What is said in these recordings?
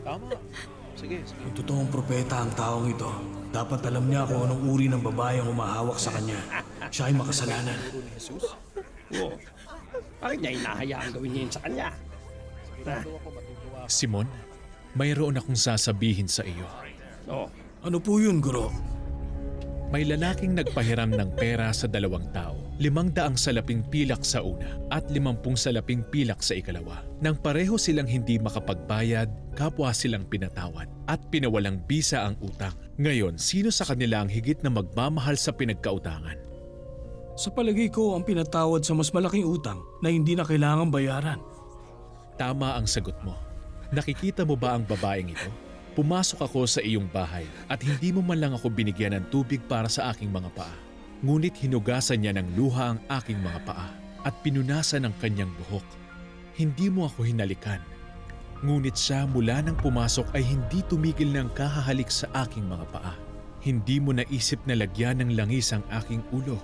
Tama. Sige. Kung totoong propeta ang taong ito, dapat alam niya kung anong uri ng babae ang umahawak sa kanya. Siya ay makasalanan. Oo. Bakit niya hinahayaan gawin yun sa kanya? Simon, mayroon akong sasabihin sa iyo. Oo. Ano po yun, Guro? May lalaking nagpahiram ng pera sa 2 tao, 500 salaping pilak sa una at 50 salaping pilak sa ikalawa. Nang pareho silang hindi makapagbayad, kapwa silang pinatawad at pinawalang bisa ang utang. Ngayon, sino sa kanila ang higit na magmamahal sa pinagkautangan? Sa palagay ko, ang pinatawad sa mas malaking utang na hindi na kailangang bayaran. Tama ang sagot mo. Nakikita mo ba ang babaeng ito? Pumasok ako sa iyong bahay at hindi mo man lang ako binigyan ng tubig para sa aking mga paa. Ngunit hinugasan niya ng luha ang aking mga paa at pinunasan ang kanyang buhok. Hindi mo ako hinalikan. Ngunit siya mula nang pumasok ay hindi tumigil ng kahahalik sa aking mga paa. Hindi mo naisip na lagyan ng langis ang aking ulo.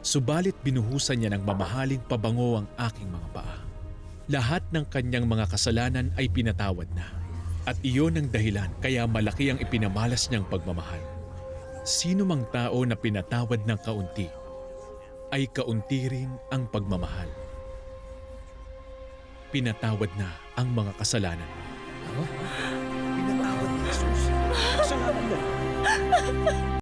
Subalit binuhusan niya ng mamahaling pabango ang aking mga paa. Lahat ng kanyang mga kasalanan ay pinatawad na. At iyon ang dahilan kaya malaki ang ipinamalas niyang pagmamahal. Sino mang tao na pinatawad ng kaunti, ay kaunti rin ang pagmamahal. Pinatawad na ang mga kasalanan mo. Pinatawad ni Jesus. Kasalanan mo.